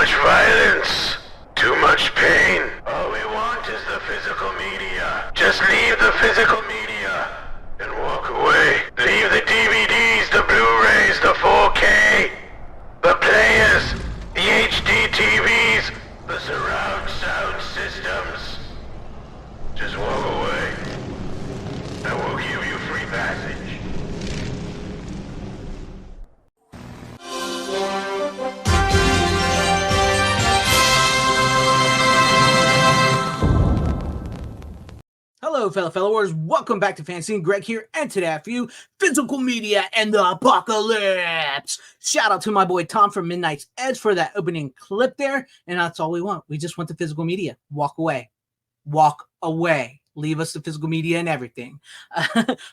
much violence, too much pain. All we want is the physical media. Just leave the physical media and walk away. Leave the DVDs, the Blu-rays, the 4K, the players, the HD TVs, the surround sound systems. Just walk away. I will give you free passage. Hello, fellow followers. Welcome back to FanZcene. Greg here, and today I have for you physical media and the apocalypse. Shout out to my boy Tom from Midnight's Edge for that opening clip there, and that's all we want. We just want the physical media. Walk away. Walk away. Leave us the physical media and everything.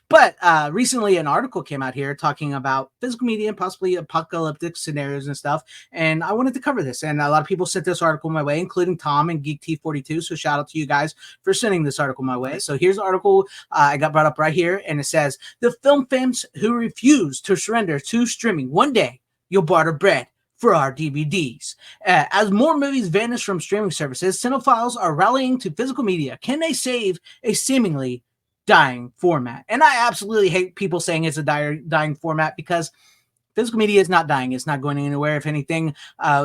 But recently an article came out here talking about physical media and possibly apocalyptic scenarios and stuff. And I wanted to cover this. And a lot of people sent this article my way, including Tom and Geek T42. So shout out to you guys for sending this article my way. So here's the article I got brought up right here. And it says, the film fans who refuse to surrender to streaming, one day you'll barter bread for our DVDs. As more movies vanish from streaming services, cinephiles are rallying to physical media. Can they save a seemingly dying format? And I absolutely hate people saying it's a dying format, because physical media is not dying. It's not going anywhere. If anything,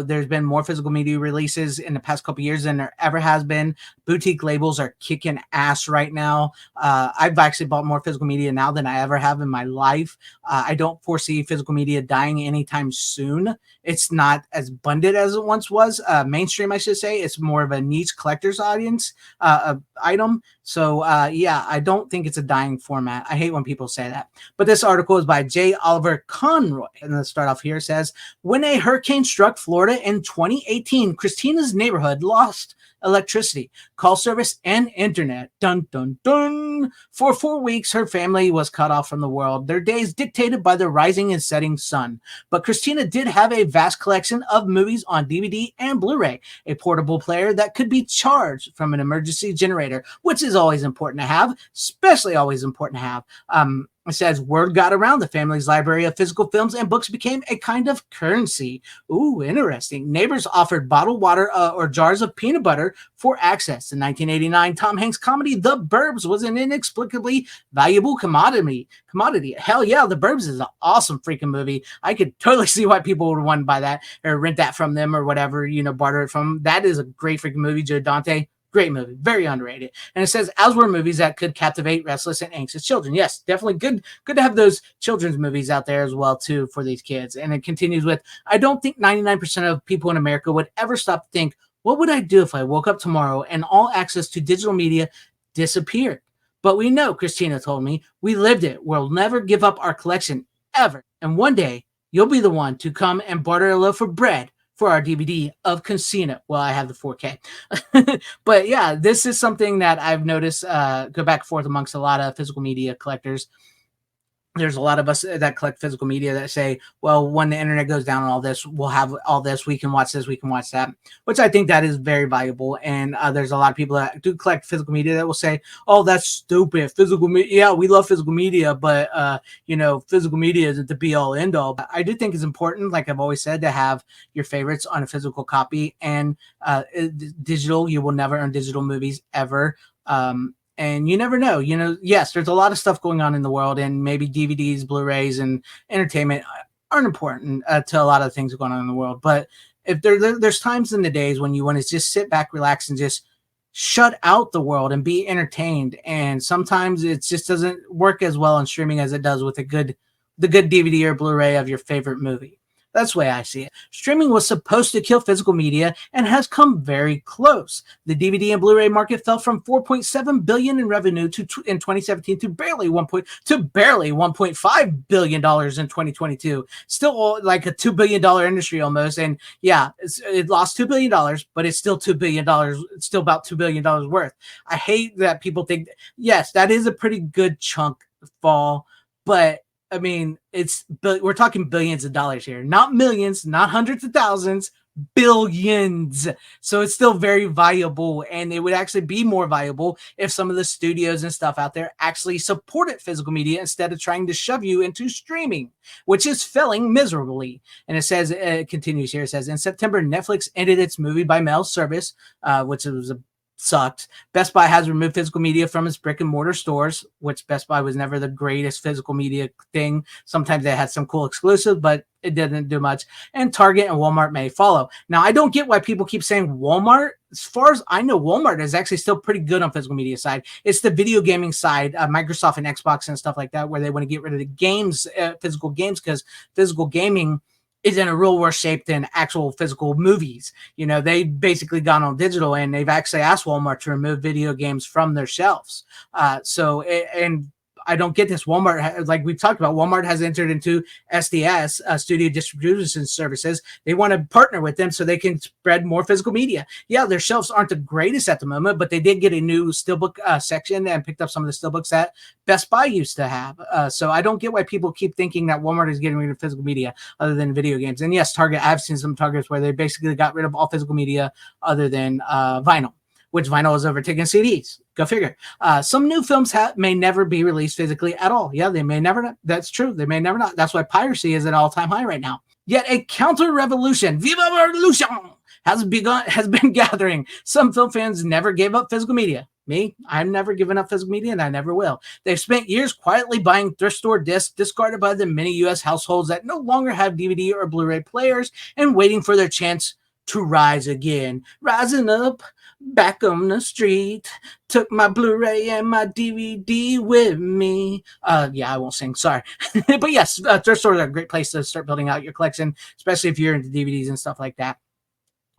there's been more physical media releases in the past couple years than there ever has been. Boutique labels are kicking ass right now. I've actually bought more physical media now than I ever have in my life. I don't foresee physical media dying anytime soon. It's not as abundant as it once was. Mainstream, I should say. It's more of a niche collector's audience item. So, yeah, I don't think it's a dying format. I hate when people say that. But this article is by J. Oliver Conroy. And let's start off here. It says, when a hurricane struck Florida in 2018, Christina's neighborhood lost electricity, call service, and internet. Dun, dun, dun. For 4 weeks, her family was cut off from the world, their days dictated by the rising and setting sun. But Christina did have a vast collection of movies on DVD and Blu-ray, a portable player that could be charged from an emergency generator, which is always important to have, especially always important to have. It says, word got around the family's library of physical films and books became a kind of currency. Ooh, interesting. Neighbors offered bottled water or jars of peanut butter for access. In 1989, Tom Hanks' comedy The Burbs was an inexplicably valuable commodity. Hell yeah, The Burbs is an awesome freaking movie. I could totally see why people would want to buy that or rent that from them or whatever, barter it from them. That is a great freaking movie, Joe Dante. Great movie, very underrated. And it says, as were movies that could captivate restless and anxious children. Yes, definitely good to have those children's movies out there as well, too, for these kids. And it continues with, I don't think 99% of people in America would ever stop to think, what would I do if I woke up tomorrow and all access to digital media disappeared? But we know, Christina told me, we lived it. We'll never give up our collection, ever. And one day, you'll be the one to come and barter a loaf of bread for our DVD of Casino. Well, I have the 4K. But yeah, this is something that I've noticed go back and forth amongst a lot of physical media collectors. There's a lot of us that collect physical media that say, well, when the internet goes down and all this, we'll have all this. We can watch this. We can watch that, which I think that is very valuable. And there's a lot of people that do collect physical media that will say, oh, that's stupid. Physical media. Yeah, we love physical media, but, physical media isn't the be all end all. I do think it's important, like I've always said, to have your favorites on a physical copy and digital. You will never own digital movies ever. And you never know, yes, there's a lot of stuff going on in the world, and maybe DVDs, Blu-rays, and entertainment aren't important to a lot of things going on in the world. But if there's times in the days when you want to just sit back, relax, and just shut out the world and be entertained. And sometimes it just doesn't work as well on streaming as it does with the good DVD or Blu-ray of your favorite movie. That's the way I see it. Streaming was supposed to kill physical media and has come very close. The DVD and Blu-ray market fell from $4.7 billion in revenue in 2017 to barely $1.5 billion in 2022. Still like a $2 billion industry almost. And yeah, it lost $2 billion, but it's still $2 billion. It's still about $2 billion worth. I hate that people think, yes, that is a pretty good chunk fall, but I mean, we're talking billions of dollars here, not millions, not hundreds of thousands, billions. So it's still very valuable, and it would actually be more valuable if some of the studios and stuff out there actually supported physical media instead of trying to shove you into streaming, which is failing miserably. And it says, it continues here, it says, in September, Netflix ended its movie by mail service, which was sucked. Best Buy has removed physical media from its brick and mortar stores, which Best Buy was never the greatest physical media thing. Sometimes they had some cool exclusives, but it didn't do much. And Target and Walmart may follow. Now, I don't get why people keep saying Walmart. As far as I know, Walmart is actually still pretty good on physical media side. It's the video gaming side, Microsoft and Xbox and stuff like that, where they want to get rid of the games, physical games, because physical gaming is in a real worse shape than actual physical movies. You know, they've basically gone on digital, and they've actually asked Walmart to remove video games from their shelves. And I don't get this. Walmart, like we've talked about, Walmart has entered into SDS, Studio Distribution Services. They want to partner with them so they can spread more physical media. Yeah, their shelves aren't the greatest at the moment, but they did get a new steelbook section and picked up some of the steelbooks that Best Buy used to have. So I don't get why people keep thinking that Walmart is getting rid of physical media other than video games. And yes, Target, I've seen some Targets where they basically got rid of all physical media other than vinyl, which vinyl is overtaking CDs. Go figure. Some new films may never be released physically at all. Yeah, they may never not. That's true. They may never not. That's why piracy is at an all-time high right now. Yet a counter-revolution, Viva Revolution, has been gathering. Some film fans never gave up physical media. Me, I've never given up physical media, and I never will. They've spent years quietly buying thrift store discs discarded by the many U.S. households that no longer have DVD or Blu-ray players and waiting for their chance to rise again. Rising up back on the street, took my Blu-ray and my DVD with me. Yeah, I won't sing, sorry. But yes, thrift stores are a great place to start building out your collection, especially if you're into DVDs and stuff like that.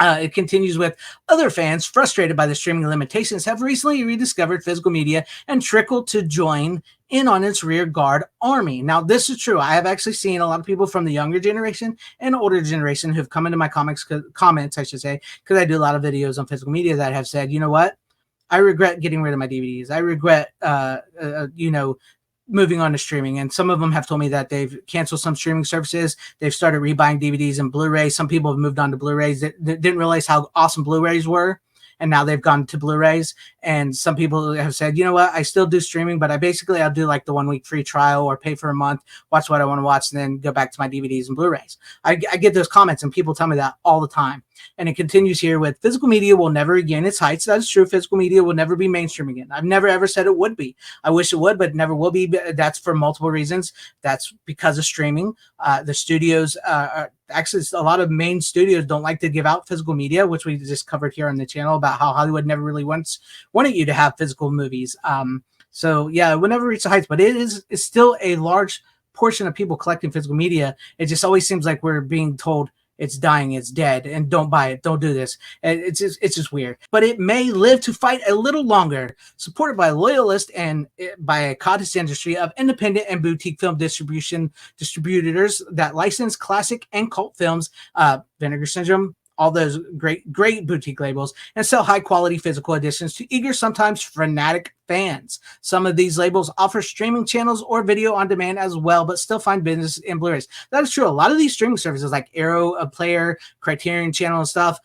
It continues with, other fans frustrated by the streaming limitations have recently rediscovered physical media and trickled to join in on its rear guard army. Now, this is true. I have actually seen a lot of people from the younger generation and older generation who've come into my comments, I should say, because I do a lot of videos on physical media, that have said, you know what? I regret getting rid of my DVDs. I regret, moving on to streaming. And some of them have told me that they've canceled some streaming services. They've started rebuying DVDs and Blu-rays. Some people have moved on to Blu-rays that didn't realize how awesome Blu-rays were, and now they've gone to Blu-rays. And some people have said, you know what, I still do streaming, but I'll do like the 1 week free trial or pay for a month, watch what I want to watch, and then go back to my DVDs and Blu-rays. I get those comments, and people tell me that all the time. And it continues here with, physical media will never regain its heights. That is true. Physical media will never be mainstream again. I've never ever said it would be. I wish it would, but it never will be. That's for multiple reasons. That's because of streaming. The studios, actually, a lot of main studios don't like to give out physical media, which we just covered here on the channel about how Hollywood never really wanted you to have physical movies. So yeah, it will never reach the heights, but it's still a large portion of people collecting physical media. It just always seems like we're being told it's dying, it's dead, and don't buy it, don't do this. It's just weird. But it may live to fight a little longer, supported by loyalists and by a cottage industry of independent and boutique film distributors that license classic and cult films, Vinegar Syndrome, all those great boutique labels, and sell high-quality physical editions to eager, sometimes frenetic fans. Some of these labels offer streaming channels or video on demand as well, but still find business in Blu-rays. That is true. A lot of these streaming services like Arrow, Player, Criterion Channel and stuff,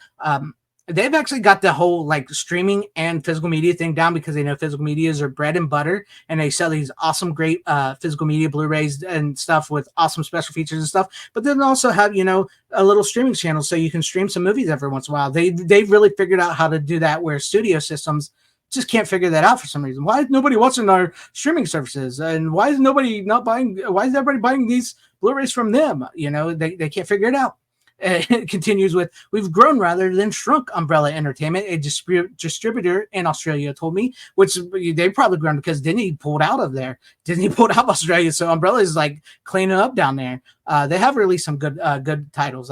they've actually got the whole like streaming and physical media thing down, because they know physical media is their bread and butter, and they sell these awesome, great physical media Blu-rays and stuff with awesome special features and stuff. But then also have, a little streaming channel so you can stream some movies every once in a while. They've really figured out how to do that, where studio systems just can't figure that out for some reason. Why is nobody watching our streaming services? And why is everybody buying these Blu-rays from them? They can't figure it out. It continues with, we've grown rather than shrunk, Umbrella Entertainment, a distributor in Australia, told me, which they've probably grown because Disney pulled out of there. Disney pulled out of Australia, so Umbrella is like cleaning up down there. They have released some good titles.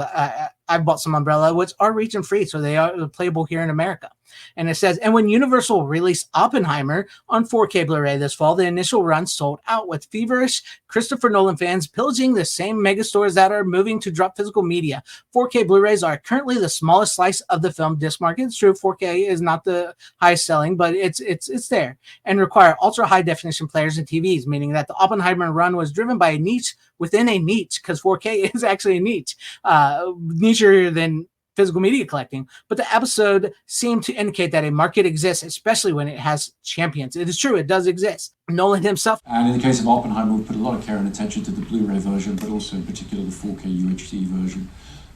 I've bought some Umbrella, which are region free, so they are playable here in America. And it says, and when Universal released Oppenheimer on 4K Blu-ray this fall, the initial run sold out, with feverish Christopher Nolan fans pillaging the same megastores that are moving to drop physical media. 4K Blu-rays are currently the smallest slice of the film disc market. It's true, 4K is not the highest selling, but it's there, and require ultra high definition players and TVs, meaning that the Oppenheimer run was driven by a niche within a niche, because 4K is actually a niche, nicher than physical media collecting, but the episode seemed to indicate that a market exists, especially when it has champions. It is true, it does exist. Nolan himself. And in the case of Oppenheimer, we put a lot of care and attention to the Blu-ray version, but also in particular the 4K UHD version.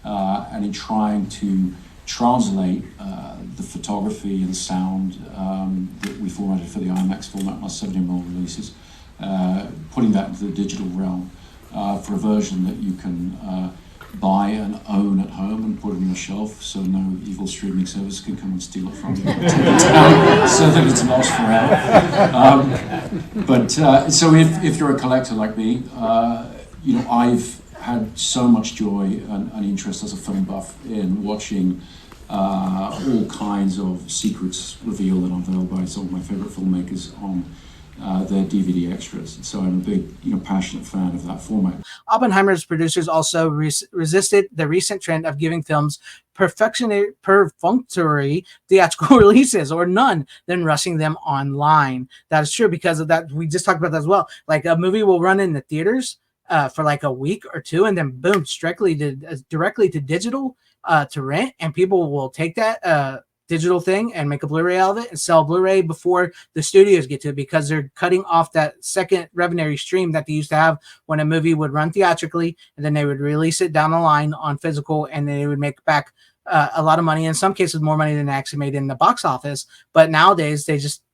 And in trying to translate the photography and sound that we formatted for the IMAX format, my 70mm releases, putting that into the digital realm for a version that you can buy and own at home and put it on your shelf so no evil streaming service can come and steal it from you and take it down so that it's lost forever. But so if you're a collector like me, I've had so much joy and interest as a film buff in watching all kinds of secrets revealed and unveiled by some of my favorite filmmakers on their DVD extras. So I'm a big, passionate fan of that format. Oppenheimer's producers also resisted the recent trend of giving films perfunctory theatrical releases or none, then rushing them online. That is true because of that. We just talked about that as well. Like a movie will run in the theaters for like a week or two, and then boom, directly to digital to rent, and people will take that digital thing and make a Blu-ray out of it and sell Blu-ray before the studios get to it, because they're cutting off that second revenue stream that they used to have when a movie would run theatrically and then they would release it down the line on physical, and they would make back a lot of money, in some cases more money than they actually made in the box office. But nowadays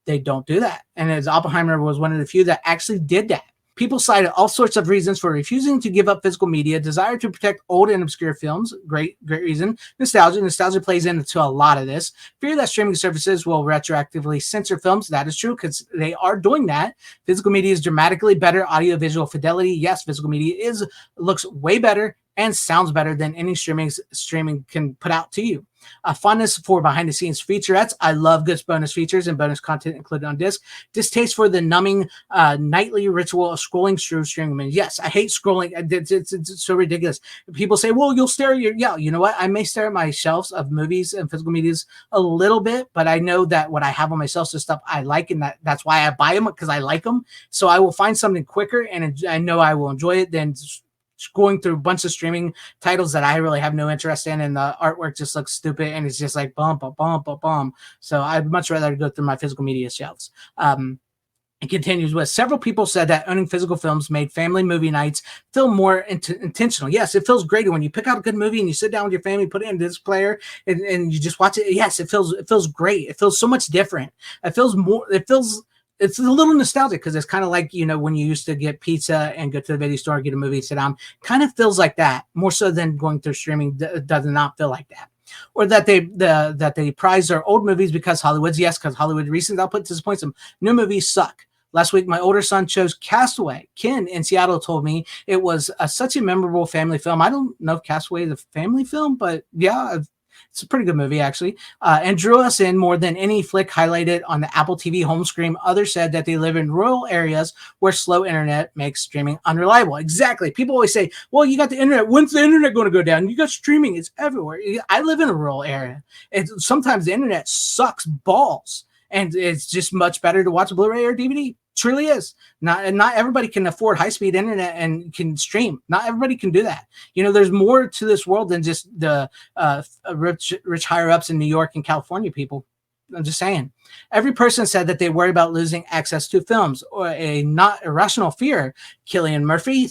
they don't do that, and as Oppenheimer was one of the few that actually did that. People cited all sorts of reasons for refusing to give up physical media: desire to protect old and obscure films, great reason; nostalgia plays into a lot of this; fear that streaming services will retroactively censor films. That is true, because they are doing that. Physical media is dramatically better audiovisual fidelity. Yes, physical media looks way better and sounds better than any streaming can put out to you. Fondness for behind-the-scenes featurettes. I love good bonus features and bonus content included on disc. Distaste for the numbing nightly ritual of scrolling through streaming. Yes, I hate scrolling. It's so ridiculous. People say, well, you'll stare at you know what? I may stare at my shelves of movies and physical medias a little bit, but I know that what I have on my shelves is stuff I like, and that's why I buy them, because I like them. So I will find something quicker, and I know I will enjoy it than going through a bunch of streaming titles that I really have no interest in, and the artwork just looks stupid, and it's just like bump. So I'd much rather go through my physical media shelves. It continues with, several people said that owning physical films made family movie nights feel more intentional. Yes, it feels great when you pick out a good movie and you sit down with your family, put it in this player, and you just watch it. Yes, it feels great. It feels so much different. It's a little nostalgic, because it's kind of like, when you used to get pizza and go to the video store, get a movie, sit down. Kind of feels like that, more so than going through streaming. Does not feel like that. Or that they prize their old movies because because Hollywood recent output disappoints them. New movies suck. Last week, my older son chose Castaway. Ken in Seattle told me it was such a memorable family film. I don't know if Castaway is a family film, but yeah, it's a pretty good movie, actually, and drew us in more than any flick highlighted on the Apple TV home screen. Others said that they live in rural areas where slow internet makes streaming unreliable. Exactly. People always say, well, you got the internet. When's the internet going to go down? You got streaming. It's everywhere. I live in a rural area. Sometimes the internet sucks balls, and it's just much better to watch a Blu-ray or DVD. Truly is. Not everybody can afford high-speed internet and can stream. Not everybody can do that. There's more to this world than just the rich higher-ups in New York and California people. I'm just saying. Every person said that they worry about losing access to films, or a not irrational fear. Cillian Murphy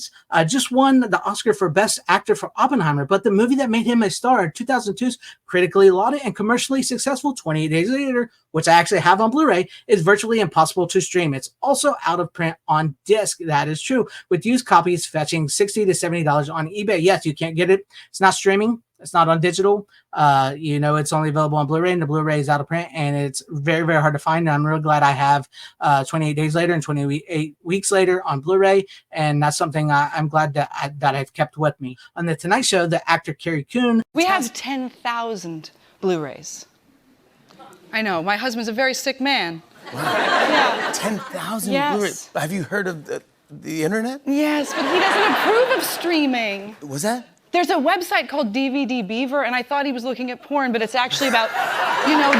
just won the Oscar for Best Actor for Oppenheimer, but the movie that made him a star, 2002's critically lauded and commercially successful 28 Days Later, which I actually have on Blu-ray, is virtually impossible to stream. It's also out of print on disc. That is true, with used copies fetching $60 to $70 on eBay. Yes, you can't get it. It's not streaming. It's not on digital. It's only available on Blu-ray, and the Blu-ray is out of print, and it's very, very hard to find. And I'm real glad I have 28 Days Later and 28 Weeks Later on Blu-ray, and that's something I'm glad that I've kept with me. On The Tonight Show, the actor Carrie Coon. We have 10,000 Blu-rays. I know. My husband's a very sick man. Wow. Yeah. 10,000 Yes. Blu-rays. Have you heard of the internet? Yes, but he doesn't approve of streaming. Was that? There's a website called DVD Beaver, and I thought he was looking at porn, but it's actually about,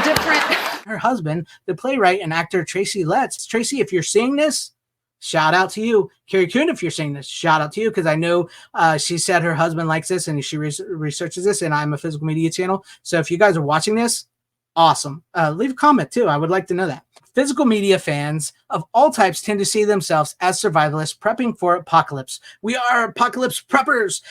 different... Her husband, the playwright and actor Tracy Letts. Tracy, if you're seeing this, shout out to you. Carrie Coon, if you're saying this, shout out to you, because I know she said her husband likes this and she researches this, and I'm a physical media channel. So if you guys are watching this, awesome. Leave a comment too. I would like to know that. Physical media fans of all types tend to see themselves as survivalists prepping for apocalypse. We are apocalypse preppers.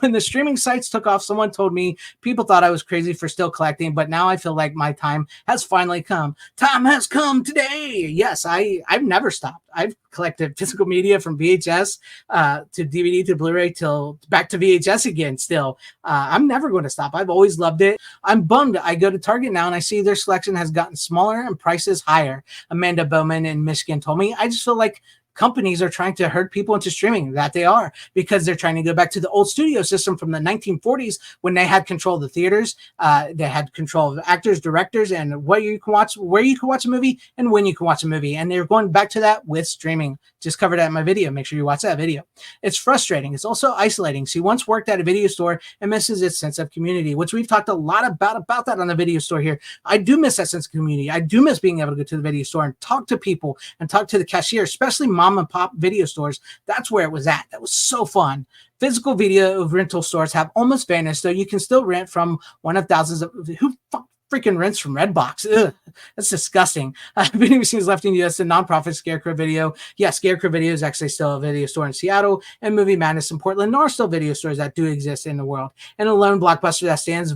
When the streaming sites took off, someone told me people thought I was crazy for still collecting, but now I feel like my time has finally come. Time has come today. Yes, I've never stopped. I've collected physical media from VHS to DVD to Blu-ray till back to VHS again still. I'm never going to stop. I've always loved it. I'm bummed. I go to Target now and I see their selection has gotten smaller and prices higher. Amanda Bowman in Michigan told me. I just feel like companies are trying to herd people into streaming. That they are, because they're trying to go back to the old studio system from the 1940s when they had control of the theaters. They had control of actors, directors, and what you can watch, where you can watch a movie, and when you can watch a movie. And they're going back to that with streaming. Just covered that in my video. Make sure you watch that video. It's frustrating. It's also isolating. She once worked at a video store and misses its sense of community, which we've talked a lot about that on the video store here. I do miss that sense of community. I do miss being able to go to the video store and talk to people and talk to the cashier, especially mom and pop video stores. That's where it was at. That was so fun. Physical video rental stores have almost vanished, though you can still rent from one of thousands of freaking rents from Redbox. Ugh, that's disgusting. Video machines left in the U.S. and nonprofit Scarecrow Video. Yeah, Scarecrow Video is actually still a video store in Seattle, and Movie Madness in Portland are still video stores that do exist in the world. And a lone Blockbuster that stands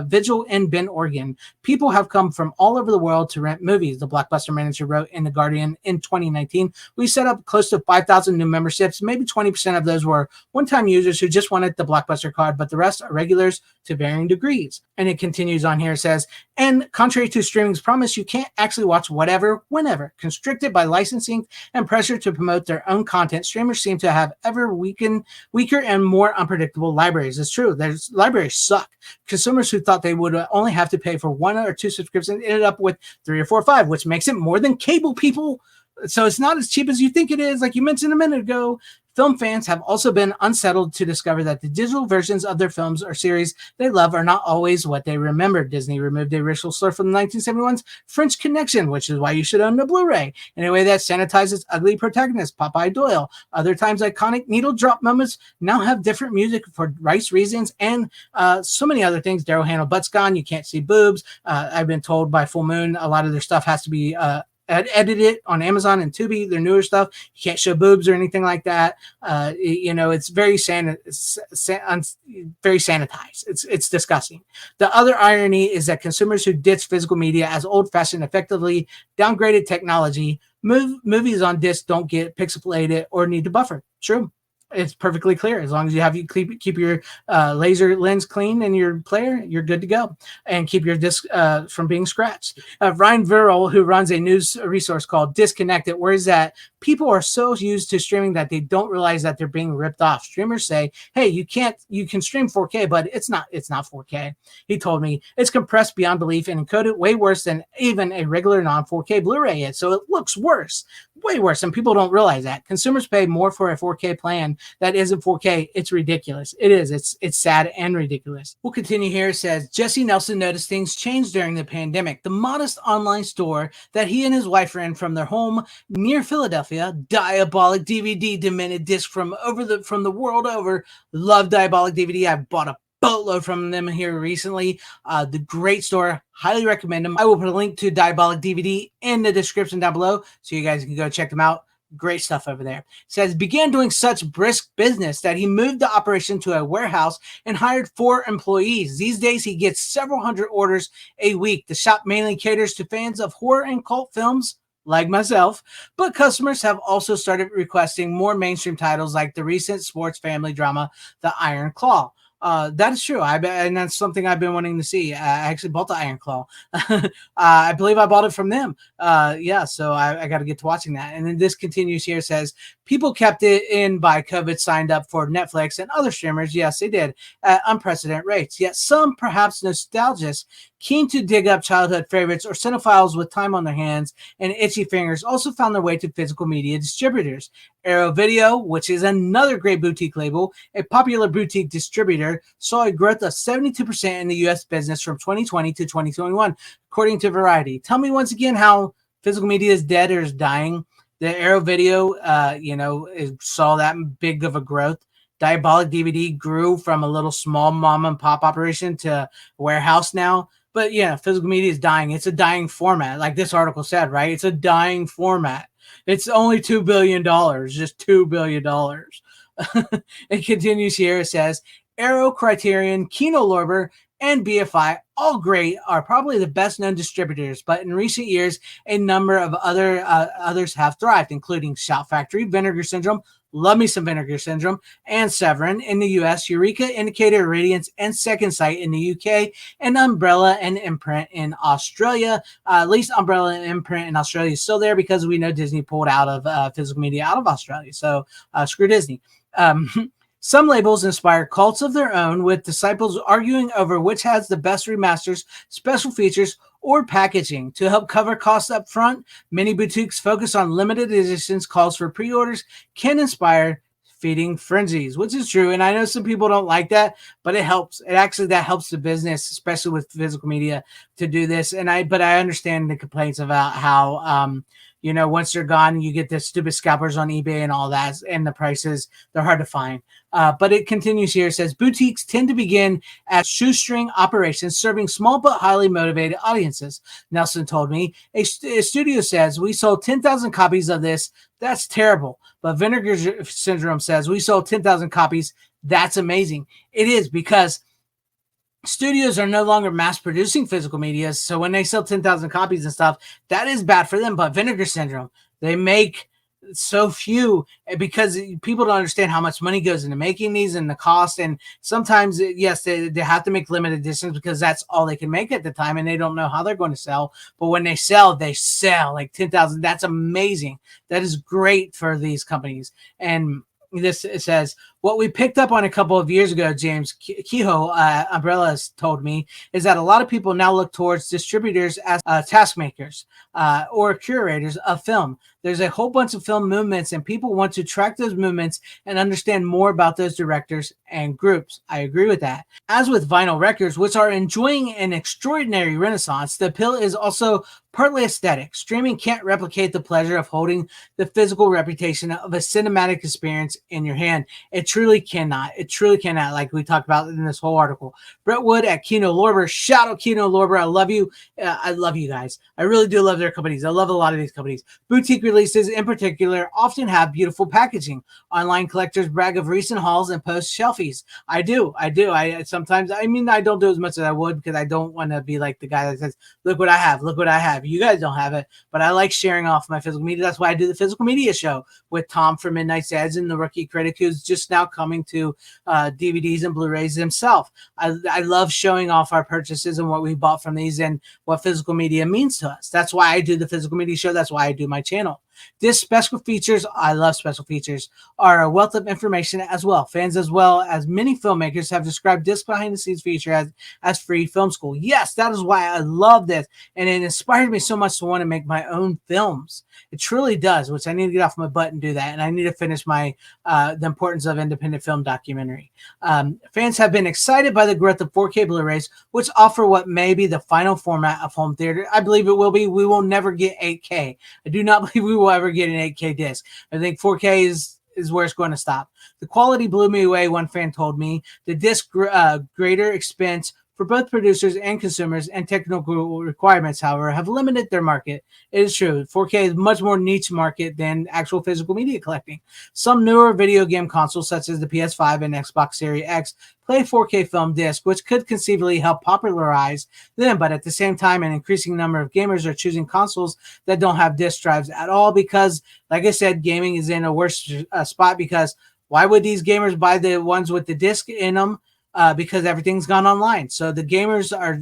vigil in Bend, Oregon. People have come from all over the world to rent movies, the Blockbuster manager wrote in The Guardian in 2019. We set up close to 5,000 new memberships. Maybe 20% of those were one-time users who just wanted the Blockbuster card, but the rest are regulars to varying degrees. And it continues on here. It says, and contrary to streaming's promise, you can't actually watch whatever, whenever. Constricted by licensing and pressure to promote their own content, streamers seem to have ever weaker and more unpredictable libraries. It's true. Their libraries suck. Consumers who thought they would only have to pay for 1 or 2 subscriptions ended up with 3 or 4 or 5, which makes it more than cable, people. So it's not as cheap as you think it is, like you mentioned a minute ago. Film fans have also been unsettled to discover that the digital versions of their films or series they love are not always what they remember. Disney removed a racial slur from the 1971's French Connection, which is why you should own the Blu-ray, in a way that sanitizes ugly protagonist Popeye Doyle. Other times, iconic needle drop moments now have different music for rights reasons, and so many other things. Daryl Hannah butt's gone. You can't see boobs. I've been told by Full Moon a lot of their stuff has to be edited on Amazon and Tubi, their newer stuff. You can't show boobs or anything like that. It's very very sanitized. It's disgusting. The other irony is that consumers who ditch physical media as old-fashioned effectively downgraded technology, movies on disc don't get pixelated or need to buffer. True. It's perfectly clear. As long as you keep your laser lens clean in your player, you're good to go, and keep your disc from being scratched. Ryan Verrill, who runs a news resource called Disconnected, worries that people are so used to streaming that they don't realize that they're being ripped off. Streamers say, "Hey, you can stream 4K, but it's not 4K." He told me it's compressed beyond belief and encoded way worse than even a regular non-4K Blu-ray is. So it looks worse. Way worse, and people don't realize that. Consumers pay more for a 4K plan that isn't 4K. It's ridiculous. It is. It's sad and ridiculous. We'll continue here. It says, Jesse Nelson noticed things changed during the pandemic. The modest online store that he and his wife ran from their home near Philadelphia, Diabolic DVD, demented disc from the world over. Love Diabolic DVD. I bought a boatload from them here recently. The great store. Highly recommend them. I will put a link to Diabolic DVD in the description down below so you guys can go check them out. Great stuff over there. It says, began doing such brisk business that he moved the operation to a warehouse and hired 4 employees. These days, he gets several hundred orders a week. The shop mainly caters to fans of horror and cult films, like myself, but customers have also started requesting more mainstream titles like the recent sports family drama, The Iron Claw. That is true. And that's something I've been wanting to see. I actually bought the Iron Claw. I believe I bought it from them. So I got to get to watching that. And then this continues here. Says, people kept it in by COVID signed up for Netflix and other streamers. Yes, they did at unprecedented rates. Yet some, perhaps nostalgists, keen to dig up childhood favorites or cinephiles with time on their hands and itchy fingers also found their way to physical media distributors. Arrow Video, which is another great boutique label, a popular boutique distributor, saw a growth of 72% in the U.S. business from 2020 to 2021, according to Variety. Tell me once again how physical media is dead or is dying. The Arrow Video, saw that big of a growth. Diabolic DVD grew from a little small mom and pop operation to a warehouse now. But yeah, physical media is dying. It's a dying format, like this article said, right? It's a dying format. It's only $2 billion, just $2 billion. It continues here. It says Arrow, Criterion, Kino Lorber, and BFI, all great, are probably the best known distributors, but in recent years, a number of others have thrived, including Shout Factory, Vinegar Syndrome, love me some Vinegar Syndrome, and Severin in the US, Eureka, Indicator, Radiance, and Second Sight in the UK, and Umbrella and Imprint in Australia. At least Umbrella and Imprint in Australia is still there because we know Disney pulled out of physical media out of Australia. So screw Disney. Some labels inspire cults of their own, with disciples arguing over which has the best remasters, special features, or packaging. To help cover costs up front, many boutiques focus on limited editions. Calls for pre-orders can inspire feeding frenzies, which is true. And I know some people don't like that, but it helps. That helps the business, especially with physical media, to do this. But I understand the complaints about how, once they're gone, you get the stupid scalpers on eBay and all that, and the prices, they're hard to find. But it continues here. It says boutiques tend to begin as shoestring operations, serving small but highly motivated audiences. Nelson told me, a studio says, we sold 10,000 copies of this. That's terrible. But Vinegar Syndrome says, we sold 10,000 copies. That's amazing. It is, because studios are no longer mass producing physical media. So when they sell 10,000 copies and stuff, that is bad for them. But Vinegar Syndrome, they make so few because people don't understand how much money goes into making these and the cost. And sometimes, yes, they have to make limited editions because that's all they can make at the time, and they don't know how they're going to sell. But when they sell like 10,000. That's amazing. That is great for these companies. And this, it says, what we picked up on a couple of years ago, James Kehoe, Umbrella told me, is that a lot of people now look towards distributors as taskmakers or curators of film. There's a whole bunch of film movements, and people want to track those movements and understand more about those directors and groups. I agree with that. As with vinyl records, which are enjoying an extraordinary renaissance, the appeal is also partly aesthetic. Streaming can't replicate the pleasure of holding the physical reputation of a cinematic experience in your hand. It truly cannot. It truly cannot, like we talked about in this whole article. Brett Wood at Kino Lorber. Shout out Kino Lorber. I love you. I love you guys. I really do love their companies. I love a lot of these companies. Boutique releases in particular often have beautiful packaging. Online collectors brag of recent hauls and post shelfies. I do. I sometimes, I don't do as much as I would because I don't want to be like the guy that says, look what I have. Look what I have. You guys don't have it, but I like sharing off my physical media. That's why I do the physical media show with Tom from Midnight's Ads and the Rookie Critic, who's just now coming to DVDs and Blu-rays himself. I love showing off our purchases and what we bought from these and what physical media means to us. That's why I do the physical media show. That's why I do my channel. This special features, I love special features, are a wealth of information as well. Fans as well as many filmmakers have described this behind the scenes feature as free film school. Yes, that is why I love this. And it inspired me so much to want to make my own films. It truly does, which I need to get off my butt and do that. And I need to finish my The Importance of Independent Film documentary. Fans have been excited by the growth of 4K Blu-rays, which offer what may be the final format of home theater. I believe it will be. We will never get 8K. I do not believe we will ever get an 8K disc. I think 4K is where it's going to stop. The quality blew me away, one fan told me. The disc greater expense for both producers and consumers and technical requirements, however, have limited their market. It is true. 4K is much more niche market than actual physical media collecting. Some newer video game consoles, such as the PS5 and Xbox Series X, play 4K film disc, which could conceivably help popularize them. But at the same time, an increasing number of gamers are choosing consoles that don't have disc drives at all because, like I said, gaming is in a worse spot because why would these gamers buy the ones with the disc in them? Because everything's gone online. So the gamers are,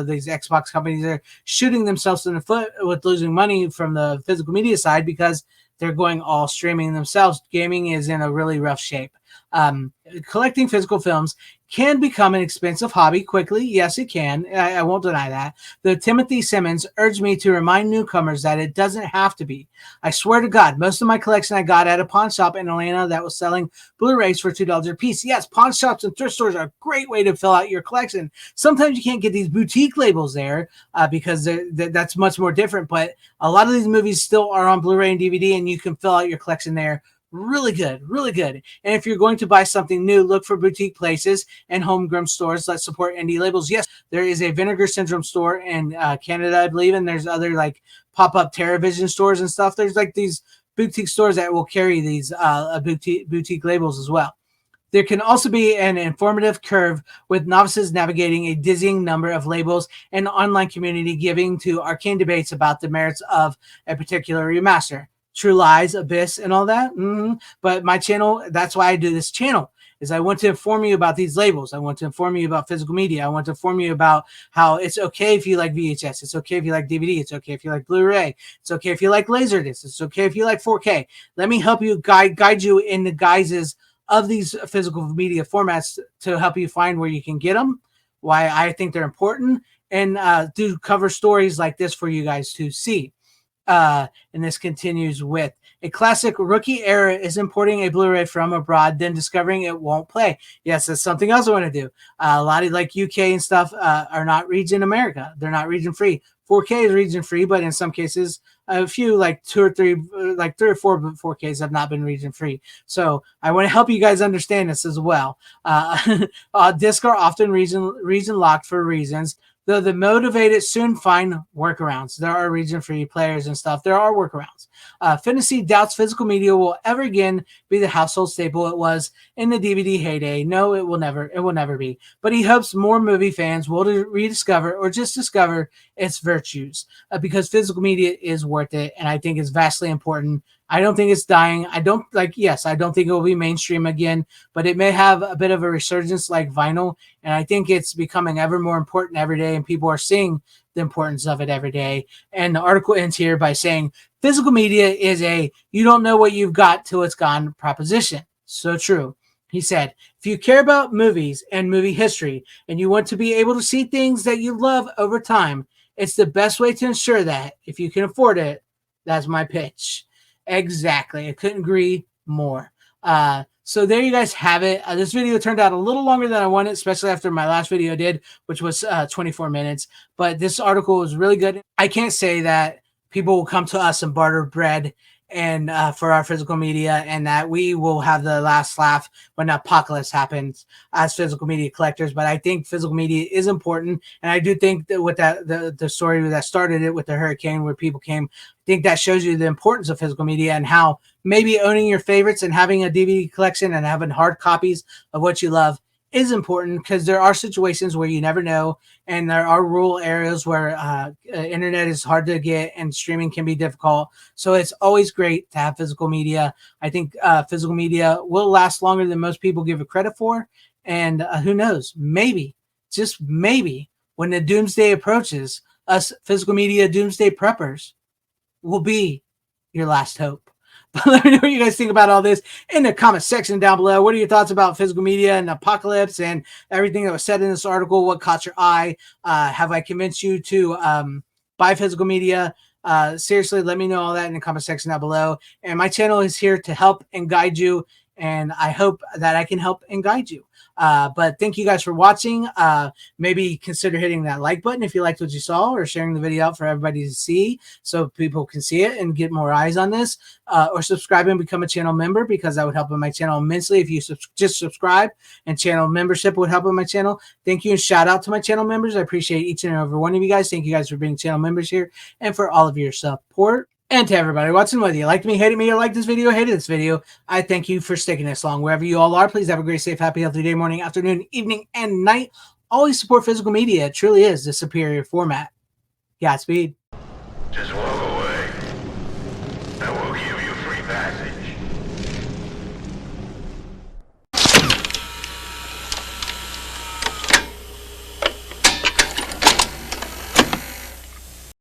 these Xbox companies are shooting themselves in the foot with losing money from the physical media side because they're going all streaming themselves. Gaming is in a really rough shape. collecting physical films can become an expensive hobby quickly. Yes, it can. I won't deny that. Though Timothy Simmons urged me to remind newcomers that it doesn't have to be. I swear to God, most of my collection I got at a pawn shop in Atlanta that was selling Blu-rays for $2 a piece. Yes, pawn shops and thrift stores are a great way to fill out your collection. Sometimes you can't get these boutique labels there because that's much more different, but a lot of these movies still are on Blu-ray and DVD, and you can fill out your collection there. Really good, really good. And if you're going to buy something new, look for boutique places and homegrown stores that support indie labels. Yes, there is a Vinegar Syndrome store in Canada, I believe, and there's other like pop-up TerraVision stores and stuff. There's like these boutique stores that will carry these boutique labels as well. There can also be an informative curve with novices navigating a dizzying number of labels and online community giving to arcane debates about the merits of a particular remaster. True Lies, Abyss, and all that. But my channel, that's why I do this channel, is I want to inform you about these labels. I want to inform you about physical media. I want to inform you about how it's okay if you like VHS. It's okay if you like DVD. It's okay if you like Blu-ray. It's okay if you like Laserdisc. It's okay if you like 4K. Let me help you guide you in the guises of these physical media formats to help you find where you can get them, why I think they're important, and do cover stories like this for you guys to see. And this continues with a classic rookie error is importing a Blu-ray from abroad, then discovering it won't play. Yes, that's something else I want to do. A lot of like UK and stuff are not region America. They're not region free. 4K is region free, but in some cases, a few like two or three or four 4Ks have not been region free. So I want to help you guys understand this as well. Discs are often region locked for reasons. Though the motivated soon find workarounds. There are region-free players and stuff. There are workarounds. Fantasy doubts physical media will ever again be the household staple it was in the DVD heyday. No, it will never. It will never be. But he hopes more movie fans will rediscover or just discover its virtues because physical media is worth it, and I think it's vastly important. I don't think it's dying. I don't think it will be mainstream again, but it may have a bit of a resurgence like vinyl. And I think it's becoming ever more important every day, and people are seeing the importance of it every day. And the article ends here by saying physical media is a you don't know what you've got till it's gone proposition. So true. He said, if you care about movies and movie history and you want to be able to see things that you love over time, it's the best way to ensure that if you can afford it. That's my pitch. Exactly. I couldn't agree more. So there you guys have it. This video turned out a little longer than I wanted, especially after my last video did, which was 24 minutes. But this article was really good. I can't say that people will come to us and barter bread and for our physical media, and that we will have the last laugh when the apocalypse happens as physical media collectors. But I think physical media is important, and I do think that with that the story that started it with the hurricane where people came, I think that shows you the importance of physical media and how maybe owning your favorites and having a DVD collection and having hard copies of what you love is important, because there are situations where you never know, and there are rural areas where internet is hard to get and streaming can be difficult. So it's always great to have physical media. I think physical media will last longer than most people give it credit for. And who knows, maybe, just maybe, when the doomsday approaches, us physical media doomsday preppers will be your last hope. But let me know what you guys think about all this in the comment section down below. What are your thoughts about physical media and apocalypse and everything that was said in this article? What caught your eye? Have I convinced you to buy physical media? Seriously, let me know all that in the comment section down below. And my channel is here to help and guide you, and I hope that I can help and guide you. But thank you guys for watching. Maybe consider hitting that like button if you liked what you saw, or sharing the video out for everybody to see so people can see it and get more eyes on this, or subscribe and become a channel member, because that would help on my channel immensely. If you just subscribe, and channel membership would help on my channel. Thank you, and shout out to my channel members. I appreciate each and every one of you guys. Thank you guys for being channel members here and for all of your support. And to everybody watching, whether you liked me, hated me, or liked this video, hated this video, I thank you for sticking this long. Wherever you all are, please have a great, safe, happy, healthy day, morning, afternoon, evening, and night. Always support physical media. It truly is the superior format. Godspeed. Just